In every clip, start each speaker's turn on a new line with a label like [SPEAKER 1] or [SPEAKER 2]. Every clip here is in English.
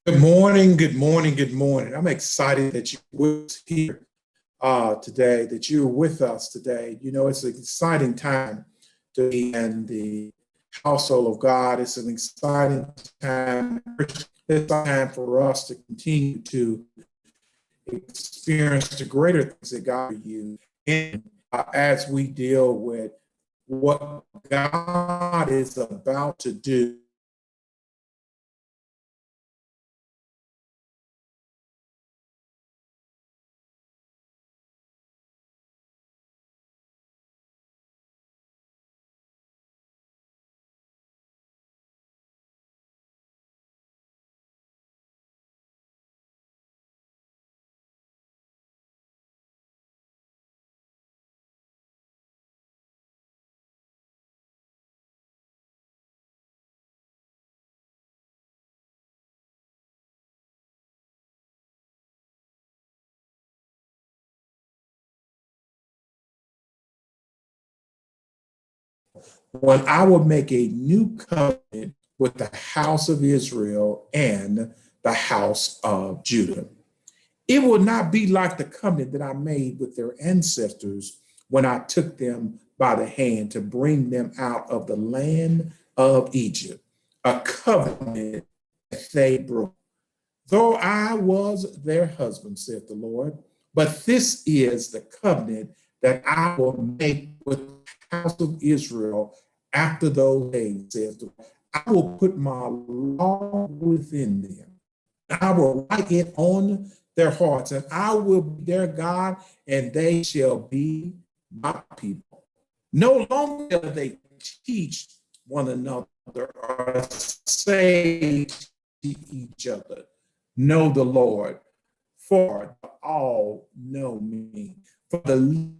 [SPEAKER 1] Good morning, good morning, good morning. I'm excited that you're with us here today, that you're with us today. You know, it's an exciting time to be in the household of God. It's an exciting time. It's time for us to continue to experience the greater things that God for you in as we deal with what God is about to do. When I will make a new covenant with the house of Israel and the house of Judah. It will not be like the covenant that I made with their ancestors when I took them by the hand to bring them out of the land of Egypt, a covenant that they broke. Though I was their husband, said the Lord, but this is the covenant that I will make with the house of Israel after those days, says the Lord. I will put my law within them. I will write it on their hearts, and I will be their God, and they shall be my people. No longer will they teach one another or say to each other, know the Lord, for all know me. For the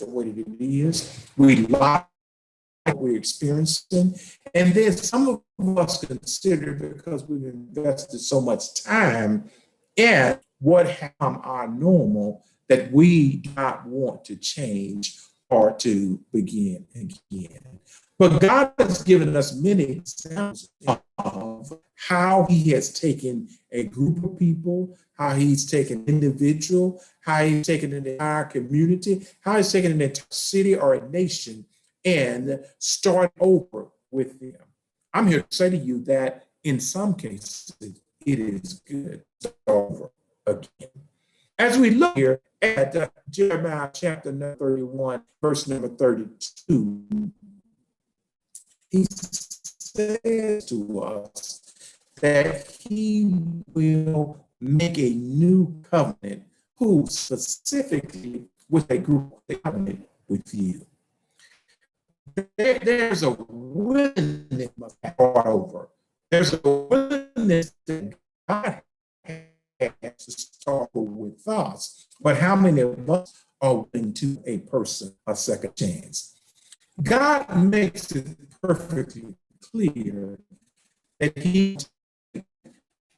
[SPEAKER 1] what it is, we lie what we're experiencing. And then some of us consider because we've invested so much time in what have our normal that we do not want to change or to begin again. But God has given us many examples of how He has taken a group of people, how He's taken an individual, how He's taken an entire community, how He's taken an entire city or a nation and start over with them. I'm here to say to you that in some cases, it is good to start over again. As we look here at Jeremiah chapter number 31, verse number 32, he says to us that he will make a new covenant, who specifically with a group of covenant with you. There's a willingness to start over. There's a willingness that God has to start with us. But how many of us are willing to a person a second chance? God makes it perfectly clear that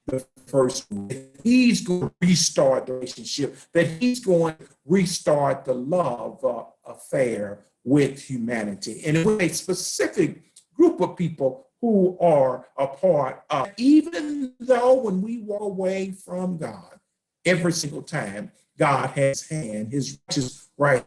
[SPEAKER 1] the first he's going to restart the relationship, that he's going to restart the love affair with humanity and with a specific group of people who are a part of, even though when we walk away from God, every single time God has hand, his righteous right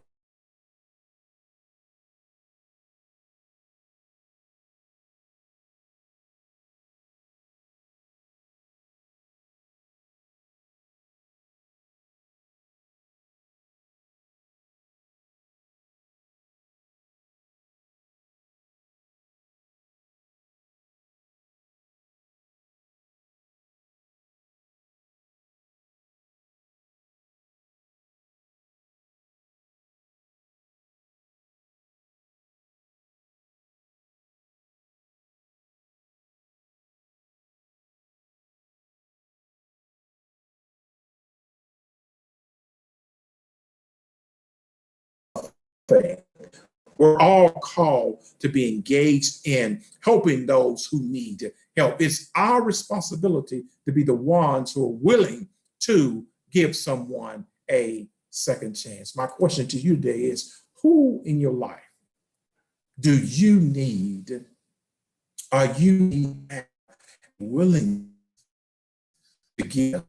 [SPEAKER 1] faith. We're all called to be engaged in helping those who need help. It's our responsibility to be the ones who are willing to give someone a second chance. My question to you today is, who in your life do you need? Are you willing to give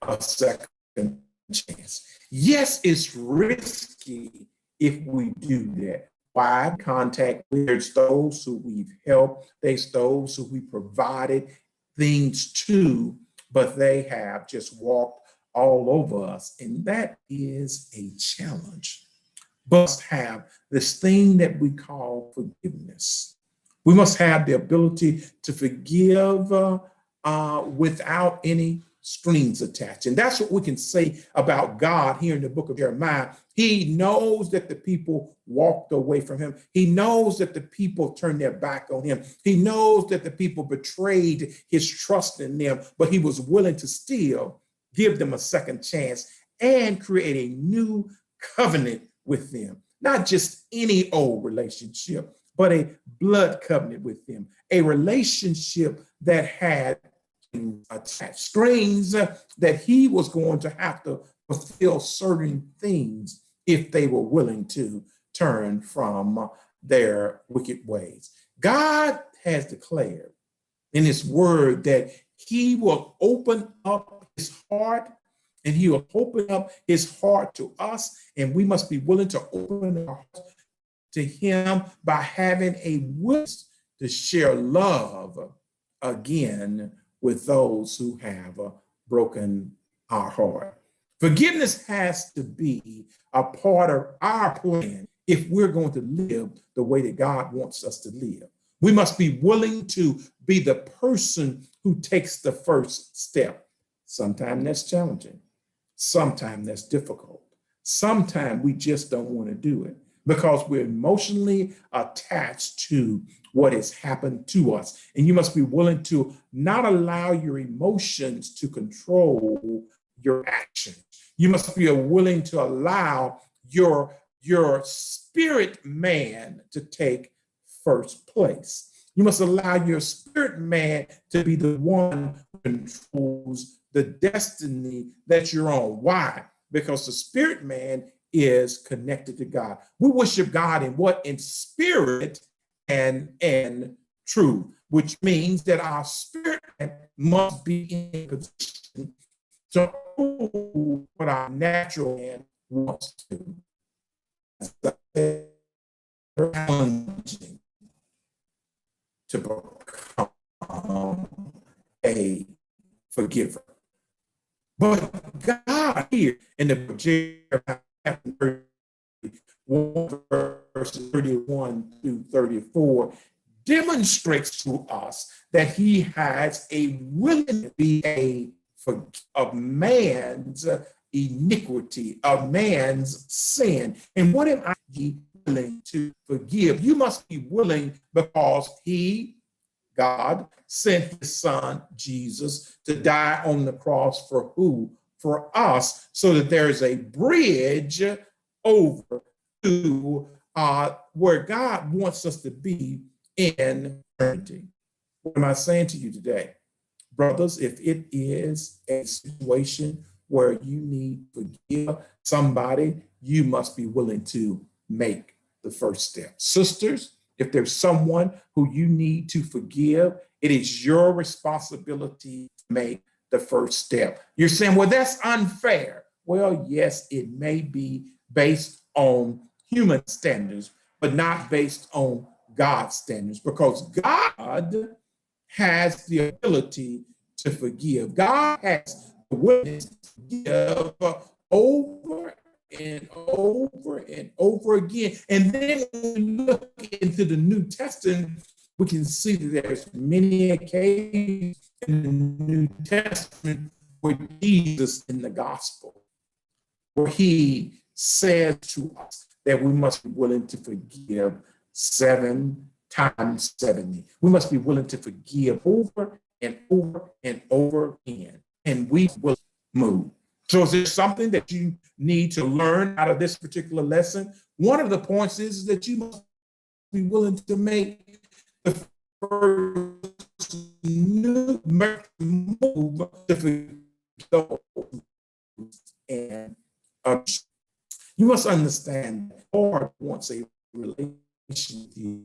[SPEAKER 1] a second chance? Yes, it's risky if we do that. Why? Contact with those who we've helped, there's those who we provided things to, but they have just walked all over us. And that is a challenge. But must have this thing that we call forgiveness. We must have the ability to forgive without any strings attached. And that's what we can say about God here in the book of Jeremiah. He knows that the people walked away from him. He knows that the people turned their back on him. He knows that the people betrayed his trust in them, but he was willing to still give them a second chance and create a new covenant with them. Not just any old relationship, but a blood covenant with them, a relationship that had attached strings that he was going to have to fulfill certain things if they were willing to turn from their wicked ways. God has declared in his word that he will open up his heart and he will open up his heart to us, and we must be willing to open our hearts to him by having a willingness to share love again with those who have broken our heart. Forgiveness has to be a part of our plan if we're going to live the way that God wants us to live. We must be willing to be the person who takes the first step. Sometimes that's challenging. Sometimes that's difficult. Sometimes we just don't want to do it because we're emotionally attached to what has happened to us. And you must be willing to not allow your emotions to control your actions. You must be willing to allow your spirit man to take first place. You must allow your spirit man to be the one who controls the destiny that you're on. Why? Because the spirit man is connected to God. We worship God in what? In spirit and truth, which means that our spirit must be in position to do what our natural man wants to. Challenging to become a forgiver. But God here in the Jeremiah 1 verses 31 through 34 demonstrates to us that he has a willingness to be of man's iniquity, of man's sin. And what am I willing to forgive? You must be willing because God sent his son, Jesus, to die on the cross for who? For us, so that there's a bridge over to where God wants us to be in eternity. What am I saying to you today? Brothers, if it is a situation where you need to forgive somebody, you must be willing to make the first step. Sisters, if there's someone who you need to forgive, it is your responsibility to make the first step. You're saying, well, that's unfair. Well, yes, it may be based on human standards, but not based on God's standards, because God has the ability to forgive. God has the willingness to forgive over and over and over again. And then when we look into the New Testament, we can see that there's many occasions in the New Testament where Jesus in the gospel, where he says to us that we must be willing to forgive 7 times 70. We must be willing to forgive over and over and over again. And we will move. So is there something that you need to learn out of this particular lesson? One of the points is that you must be willing to make the first new move to and you must understand that God wants a relationship with you.